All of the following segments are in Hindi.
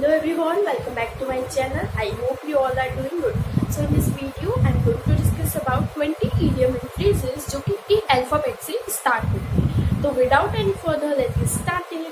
Hello everyone, welcome back to my channel. I hope you all are doing good. So in this video, I'm going to discuss about 20 idiom and phrases जो कि A alphabet से start होते हैं. तो without any further, let's get started.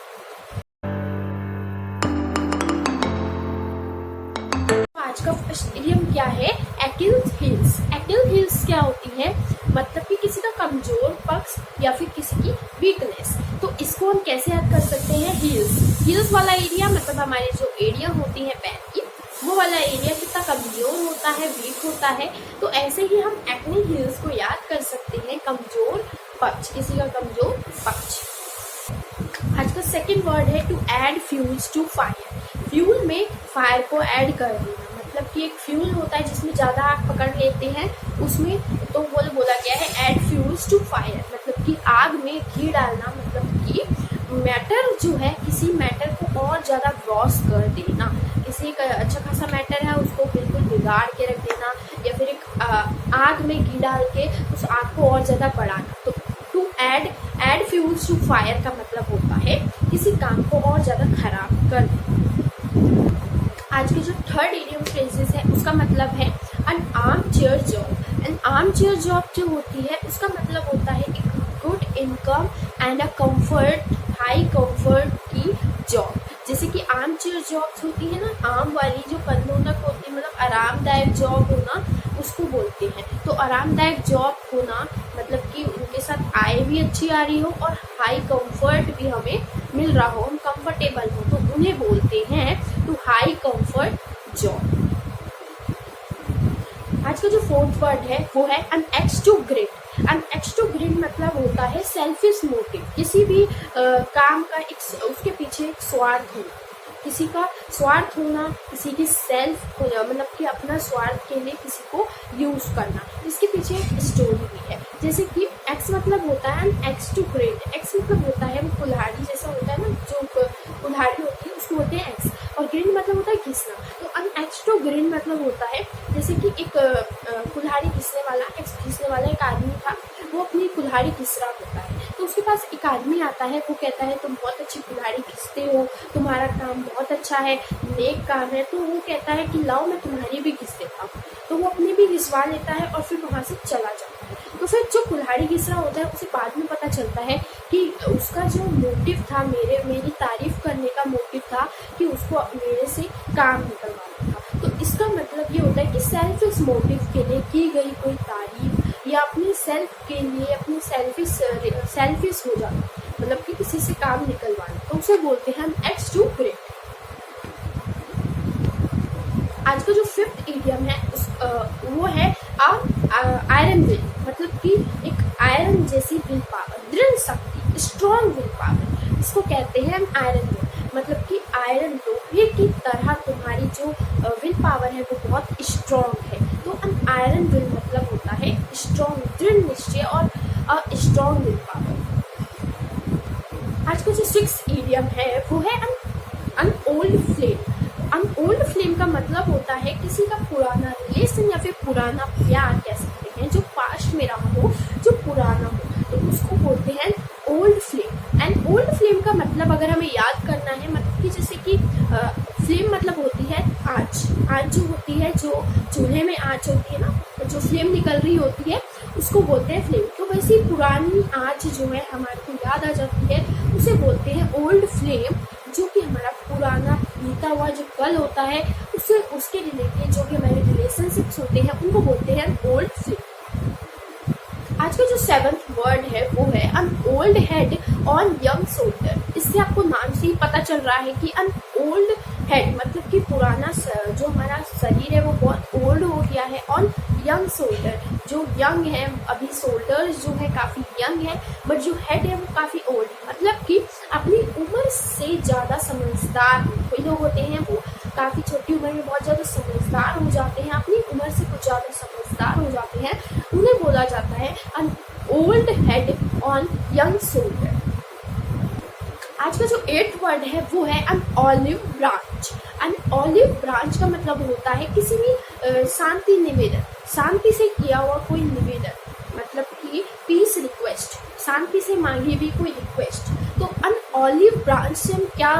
आज का फर्स्ट इडियम क्या है? Achilles heels. Achilles heels क्या होती है? मतलब कि किसी का कमजोर पक्ष या फिर किसी की वीकनेस. तो इसको हम कैसे याद कर सकते हैं? हील्स वाला एरिया मतलब हमारे जो एरिया होती है पैर की, वो वाला एरिया कितना कमजोर होता है, वीक होता है. तो ऐसे ही हम एक्ने हील्स को याद कर सकते हैं, कमजोर पक्ष, किसी का कमजोर पक्ष. आज का सेकेंड वर्ड है to add fuels to fire. Fuel में फायर को ऐड कर देना, मतलब कि एक फ्यूल होता है जिसमें ज़्यादा आग पकड़ लेते हैं, उसमें तो वो बोला गया है ऐड फ्यूल्स टू फायर, मतलब कि आग में घी डालना, मतलब कि मैटर जो है किसी मैटर को और ज़्यादा ग्रॉस कर देना. किसी का अच्छा खासा मैटर है उसको बिल्कुल बिगाड़ के रख देना, या फिर एक आग में घी डाल के उस आग को और ज़्यादा बढ़ाना. तो to add fuels to fire का मतलब होता है किसी काम को और ज़्यादा खराब कर देना. आज के जो थर्ड इडियम फ्रेजेस है उसका मतलब है N arm chair job. N arm chair job जो होती है उसका मतलब होता है एक good income and a comfort, high comfort की जॉब. जैसे कि आर्म चेयर जॉब्स होती है ना, आर्म वाली जो कंधों तक होती है, मतलब आरामदायक जॉब होना उसको बोलते हैं. तो आरामदायक जॉब होना मतलब कि उनके साथ आय भी अच्छी आ रही हो और हाई कंफर्ट भी हमें मिल रहा हो, हम कंफर्टेबल हो, तो उन्हें बोलते हैं टू हाई कंफर्ट जॉब. आज का जो फोर्थ वर्ड है वो है an axe to grind. An axe to grind मतलब होता है सेल्फिश मोटिव. किसी भी काम का एक उसके पीछे एक स्वार्थ होना, किसी का स्वार्थ होना, किसी की सेल्फ होना, मतलब कि अपना स्वार्थ के लिए किसी को यूज करना. इसके पीछे एक स्टोरी भी है. जैसे कि एक्स मतलब होता है an axe to grind. Axe मतलब होता है वो कुल्हाड़ी जैसा होता है ना, जो कुल्हाड़ी होती है उसको बोलते हैं एक्स, और ग्रिड मतलब होता है घिसना. तो एन एक्स टू ग्रिड मतलब होता है जैसे कि एक कुल्हाड़ी घिसने वाला, एक्स घिसने वाला एक आदमी था, वो अपनी कुल्हाड़ी घिस रहा होता है. तो उसके पास एक आदमी आता है, वो कहता है तुम बहुत अच्छी कुल्हाड़ी घिसते हो, तुम्हारा काम बहुत अच्छा है, नेक काम है. तो वो कहता है कि लाओ मैं तुम्हारी भी घिस देता हूँ. तो वो अपनी भी घिसवा लेता है और फिर वहाँ से चला जाता है. तो फिर जो कुल्हाड़ी घिस रहा होता है उसे बाद में पता चलता है कि उसका जो मोटिव था, मेरी तारीफ करने का मोटिव था कि उसको मेरे से काम निकलवाना था. तो इसका मतलब ये होता है कि सेल्फिश मोटिव के लिए की गई कोई तारीफ या अपनी सेल्फ के लिए अपनी सेल्फिश हो जाना, मतलब कि किसी से काम निकलवाना, तो उसे बोलते हैं हम एक्स टू ग्रिड. आज का जो फिफ्थ इडियम है वो है आयरन विल, मतलब कि एक आयरन जैसी विल पावर, दृढ़ शक्ति, स्ट्रॉन्ग विल पावर. इसको कहते हैं आयरन विल, मतलब कि आयरन लोहे की तरह तुम्हारी जो विल पावर है वो बहुत स्ट्रॉन्ग है. तो एन आयरन विल मतलब होता है स्ट्रॉन्ग, दृढ़ निश्चय और स्ट्रॉन्ग विल पावर. आज का जो सिक्स इडियम है वो है an old flame. An old flame का मतलब होता है किसी का पुराना रिलेशन या फिर पुराना प्यार कह सकते हैं, जो पास्ट में रहा हो, जो पुराना हो, तो उसको बोलते हैं old flame. And old flame का मतलब अगर हमें याद करना है, मतलब कि जैसे कि फ्लेम मतलब होती है आँच जो होती है, जो चूल्हे में आँच होती है ना, जो फ्लेम निकल रही होती है उसको बोलते हैं फ्लेम. तो वैसे ही पुरानी आँच जो है हमारे को याद आ जाती है, उसे बोलते हैं ओल्ड फ्लेम, जो कि हमारा पुराना बीता हुआ जो कल होता है उससे उसके रिलेटेड जो भी हमारे रिलेशनशिप्स होते हैं उनको बोलते हैं ओल्ड फ्लेम. आज का जो सेवंथ वर्ड है वो है an old head on young shoulder. इससे आपको नाम से ही पता चल रहा है कि एन ओल्ड हेड मतलब कि पुराना जो हमारा शरीर है वो बहुत ओल्ड हो गया है, ऑन यंग शोल्डर जो यंग है, अभी शोल्डर्स जो है काफ़ी यंग है, बट जो हेड है वो काफ़ी ओल्ड है, मतलब कि अपनी उम्र से ज़्यादा समझदार. कोई लोग होते हैं वो काफ़ी छोटी उम्र में बहुत ज़्यादा समझदार हो जाते हैं, अपनी उम्र से कुछ ज़्यादा समझदार हो जाते हैं, उन्हें बोला जाता है an old head on young shoulder. आज का जो एट्थ वर्ड है वो है an olive branch. An olive branch का मतलब होता है किसी भी शांति निवेदन, शांति से किया हुआ कोई निवेदन, मतलब कि पीस रिक्वेस्ट, शांति से मांगी हुई कोई रिक्वेस्ट. तो एन ऑलिव ब्रांच से हम क्या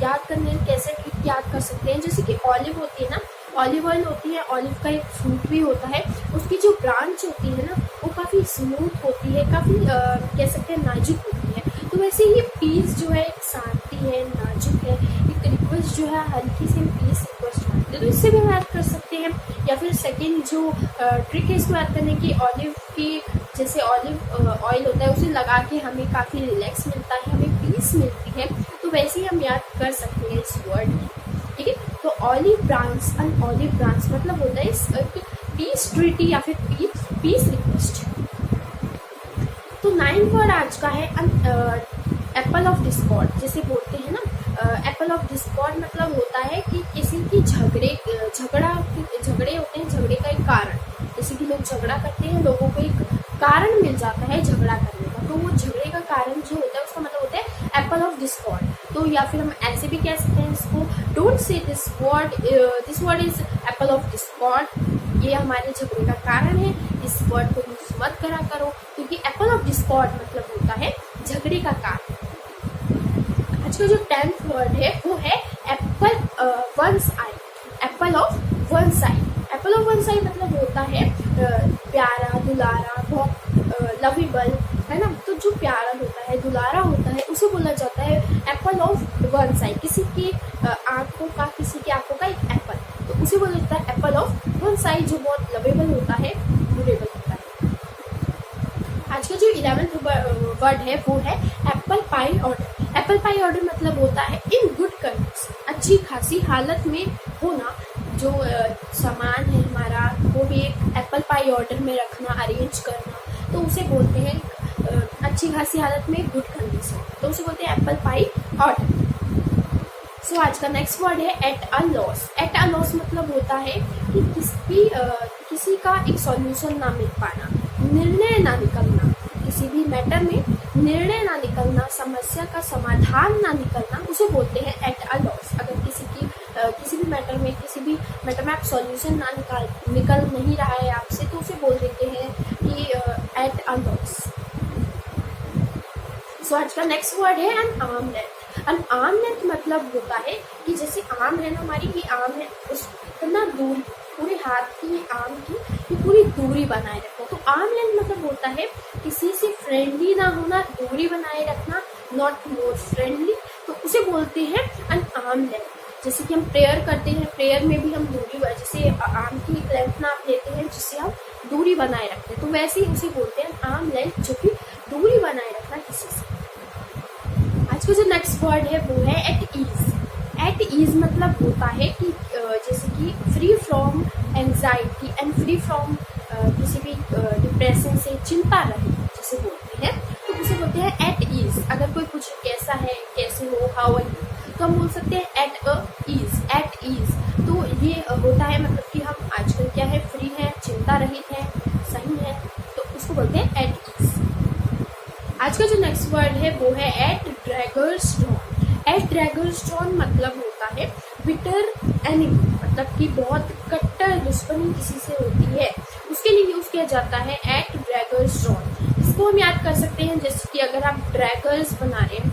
याद करने कैसे ट्रिक याद कर सकते हैं, जैसे कि ऑलिव होती है ना, ऑलिव ऑयल होती है, ऑलिव का एक फ्रूट भी होता है, उसकी जो ब्रांच होती है ना वो काफ़ी स्मूथ होती है, काफ़ी कह सकते हैं नाजुक होती है। तो वैसे ही पीस जो है एक शांति है, नाजुक है, एक रिक्वेस्ट जो है हल्की सी पीस रिक्वेस्ट मानते हैं, तो इससे भी हम याद कर सकते हैं। या फिर सेकेंड जो ट्रिक है इसको याद करने की, ऑलिव की जैसे ऑलिव ऑयल होता है उसे लगा के हमें काफ़ी रिलैक्स मिलता है, हमें पीस मिलती है, तो वैसे ही हम याद कर सकते हैं इस वर्ड को, ठीक है। तो ऑलिव ब्रांच, अन ऑलिव ब्रांच मतलब होता है पीस ट्रीटी या फिर पीस रिक्वेस्ट। तो 9th वर्ड आज का है एप्पल ऑफ डिस्कॉर्ड, जैसे बोलते हैं ना एप्पल ऑफ डिस्कॉर्ड मतलब होता है कि किसी की झगड़े होते हैं, झगड़े का एक कारण, जैसे कि लोग झगड़ा करते हैं, लोगों को एक कारण मिल जाता है झगड़ा करने का, तो वो झगड़े का कारण जो होता है उसका मतलब होता है एप्पल ऑफ डिस्कॉर्ड। तो या फिर हम ऐसे भी कह सकते हैं इसको, don't say this word is Apple of Discord, ये हमारे झगड़े का कारण है, इस वर्ड को यूज मत करा करो, क्योंकि एप्पल ऑफ डिस्कॉर्ड मतलब होता है झगड़े का कारण। आज का जो 10th वर्ड है वो है apple one's eye, apple of one's eye. Apple of one's eye मतलब होता है प्यारा, दुलारा, बहुत लवेबल, है ना। तो जो प्यारा होता है, दुलारा होता है, उसे बोला जाता है एप्पल ऑफ वंस आई। किसी की आंखों का, किसी की आंखों का एक एप्पल, तो उसे बोला जाता है एप्पल ऑफ वंस आई, जो बहुत लवेबल होता है, ड्यूरेबल होता है। आज का जो 11th वर्ड है वो है apple pie order. Apple pie order मतलब होता है इन गुड कंडीशन, अच्छी खासी हालत में होना, जो सामान है हमारा वो भी एक एप्पल पाई ऑर्डर में रखना, अरेंज करना, तो उसे बोलते हैं अच्छी खासी हालत में, गुड कंडीशन, तो उसे बोलते हैं एप्पल पाई ऑर्डर। सो आज का नेक्स्ट वर्ड है at a loss. At a loss मतलब होता है कि किसी का एक सॉल्यूशन ना मिल पाना, निर्णय ना निकलना, किसी भी मैटर में निर्णय ना निकलना, समस्या का समाधान ना निकलना, उसे बोलते हैं एट अ लॉस। अगर किसी भी मैटर में आप सॉल्यूशन ना निकल नहीं रहा है आपसे, तो उसे बोल देते हैं कि एट अ लॉस। सो आज का नेक्स्ट वर्ड है N arm length. N arm length मतलब होता है कि जैसे आर्म है ना हमारी, ये आर्म है, उस इतना दूर पूरे हाथ की आर्म की ये पूरी दूरी बनाए रखना। तो आर्म लेंथ मतलब होता है किसी से फ्रेंडली ना होना, दूरी बनाए रखना, नॉट मोर फ्रेंडली, तो उसे बोलते हैं एन आर्म लेंथ। जैसे कि हम प्रेयर करते हैं, प्रेयर में भी हम दूरी, जैसे आर्म की लेंथ नाप लेते हैं जिससे हम दूरी बनाए रखते हैं, तो वैसे ही उसे बोलते हैं आर्म लेंथ, जो कि दूरी बनाए रखना किसी से। आज का जो नेक्स्ट वर्ड है वो है एट ईज। एट ईज मतलब होता है कि जैसे कि free from anxiety and free from किसी भी डिप्रेशन से, चिंता रहे जिसे बोलते हैं, तो उसे बोलते हैं एट ईज। अगर कोई कुछ कैसा है, कैसे हो, हाउ आर यू, तो हम बोल सकते हैं at a ease, at ease. तो ये होता है मतलब कि हम आजकल क्या है, फ्री है, चिंता रहित है, सही है, तो उसको बोलते हैं एट ईज। आज का जो नेक्स्ट वर्ड है वो है eight draggers drawn. Eight draggers drawn मतलब होता है बिटर एनिमी, मतलब कि बहुत कट्टर दुश्मनी किसी से होती है, उसके लिए यूज किया जाता है एट ड्रैगर्स ड्रॉन। इसको हम याद कर सकते हैं जैसे कि अगर आप ड्रैगर्स बना रहे हैं,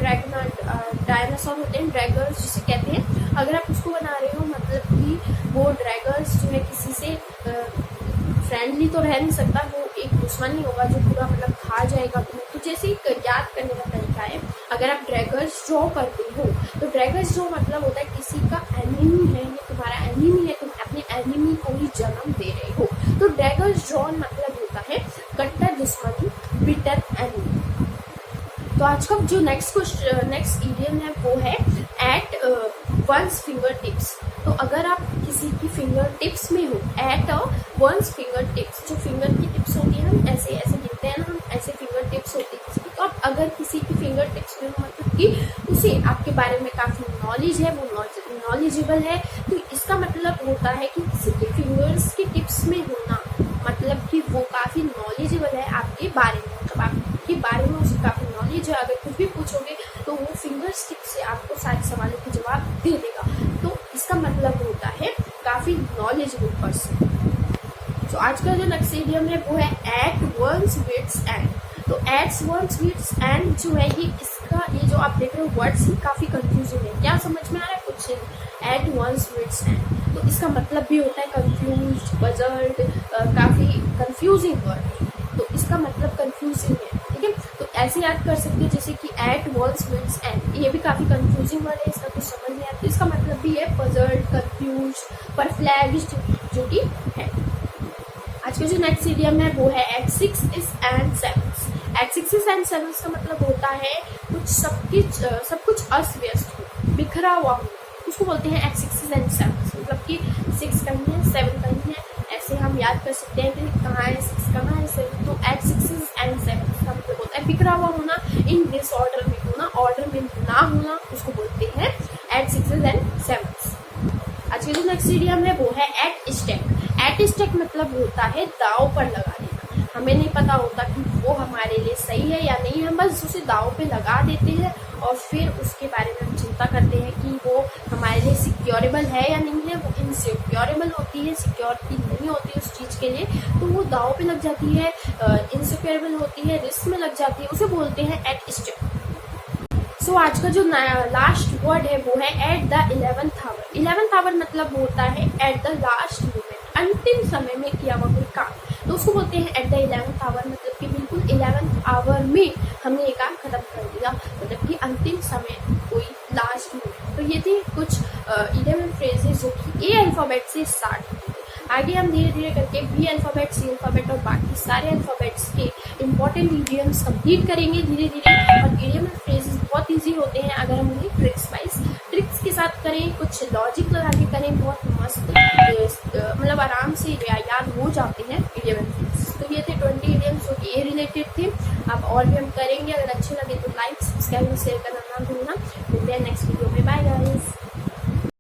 डायनासोर होते हैं, ड्रैगर्स जिसे कहते हैं, अगर आप उसको बना रहे हो मतलब कि वो ड्रैगर्स जो है किसी से फ्रेंडली तो रह नहीं सकता, वो एक दुश्मन ही होगा जो पूरा मतलब खा जाएगा तुम्हें। तो जैसे एक याद करने का तरीका है, अगर आप ड्रैगर्स ड्रॉ करते हो तो ड्रैगर्स ड्रॉ मतलब होता है किसी का एनिमी है, ये तुम्हारा एनिमी है, तुम अपने एनिमी को ही जन्म दे रहे हो। तो ड्रैगर्स ड्रॉन मतलब होता है कट्टर दुश्मनी, बिटर एनिमी। तो आज का जो नेक्स्ट इडियम है वो है एट वंस फिंगर टिप्स। तो अगर आप किसी की फिंगर टिप्स में हो, एट वंस फिंगर टिप्स, जो फिंगर की टिप्स होती है, हम ऐसे ऐसे गिनते हैं ना, हम ऐसे फिंगर टिप्स होती है किसी की, तो आप अगर किसी की फिंगर टिप्स में हो मतलब कि उसे आपके बारे में काफ़ी नॉलेज है, वो नॉलेजेबल है, तो इसका मतलब होता है कि किसी की फिंगर्स की टिप्स में होना मतलब कि वो काफ़ी नॉलेजेबल है आपके बारे में, मतलब आपके बारे में उसे काफ़ी नॉलेज है। अगर कुछ भी पूछोगे तो वो फिंगर टिप से आपको सारे सवालों के जवाब दे देगा, तो इसका मतलब होता है काफ़ी नॉलेजेबल पर्सन। तो आज का जो नेक्स्ट इडियम है वो है एट वंस विट्स एंड। तो एट वंस विट्स एंड जो है ये इसका ये जो आप देख रहे हो वर्ड्स ही काफ़ी कंफ्यूजिंग है। क्या समझ में आ रहा है? कुछ एट वंस विड्स एंड, तो इसका मतलब भी होता है कंफ्यूज, पजल्ड, काफ़ी कंफ्यूजिंग वर्ड, तो इसका मतलब कंफ्यूजिंग है। ठीक है, तो ऐसे याद कर सकते हैं जैसे कि एट वंस विड्स एंड, ये भी काफ़ी कंफ्यूजिंग वर्ड है, इसका कुछ समझ नहीं आता, तो इसका मतलब भी है पजल्ड, कंफ्यूज, परप्लेक्स्ड, जो कि है। आज का जो नेक्स्ट इडियम है वो है at six and sevens. At six and sevens का मतलब होता है कुछ सब कुछ अस्त व्यस्त हो, बिखरा हुआ हो, उसको बोलते हैं एट सिक्स एंड सेवन्स। मतलब कि 6 कहीं है, 7 कहीं है, ऐसे हम याद कर सकते हैं कि कहाँ है 6, कहाँ है 7। तो एट सिक्स एंड सेवन्स का मतलब होता है बिखरा हुआ होना, इन डिसऑर्डर में होना, ऑर्डर में ना होना, उसको बोलते हैं एट सिक्स एंड सेवन्स। आज का जो नेक्स्ट इडियम है वो है एट स्टेक। एट स्टेक मतलब होता है दाव पर लगा देना। हमें नहीं पता होता कि वो हमारे लिए सही है या नहीं, हम बस उसे दाव पे लगा देते हैं और फिर उसके बारे में हम चिंता करते हैं कि वो हमारे लिए सिक्योरेबल है या नहीं है। वो इनसिक्योरेबल होती है, सिक्योरिटी नहीं होती उस चीज़ के लिए, तो वो दाव पे लग जाती है, इनसिक्योरेबल होती है, रिस्क में लग जाती है, उसे बोलते हैं एट स्टेक। सो आज का जो लास्ट वर्ड है वो है at the 11th our. 11th our मतलब होता है एट द लास्ट मोमेंट, अंतिम समय में किया हुआ कोई काम, तो उसको बोलते हैं एट द 11th आवर। मतलब कि बिल्कुल 11th आवर में हमने ये काम खत्म कर दिया, मतलब कि अंतिम समय, कोई लास्ट मोमेंट। तो ये थे कुछ इडियम एंड फ्रेजेस जो कि ए अल्फाबेट से स्टार्ट होते हैं। आगे हम धीरे धीरे करके बी अल्फाबेट, सी अल्फाबेट और बाकी सारे अल्फाबेट्स के इंपॉर्टेंट इडियम्स कंप्लीट करेंगे धीरे धीरे। और इडियम एंड फ्रेजेस बहुत इजी होते हैं अगर हम उन्हें ट्रिक्स के साथ करें, कुछ लॉजिक लगा के करें, बहुत मस्त, मतलब आराम से याद हो जाते हैं इडियम एंड फ्रेजेस। तो ये थे 20 इडियम्स जो कि ए रिलेटेड थे। अब और भी हम करेंगे, अगर अच्छे लगे तो लाइक, सब्सक्राइब और शेयर करना ना भूलना। मिलते हैं नेक्स्ट वीडियो में, बाय गाइस।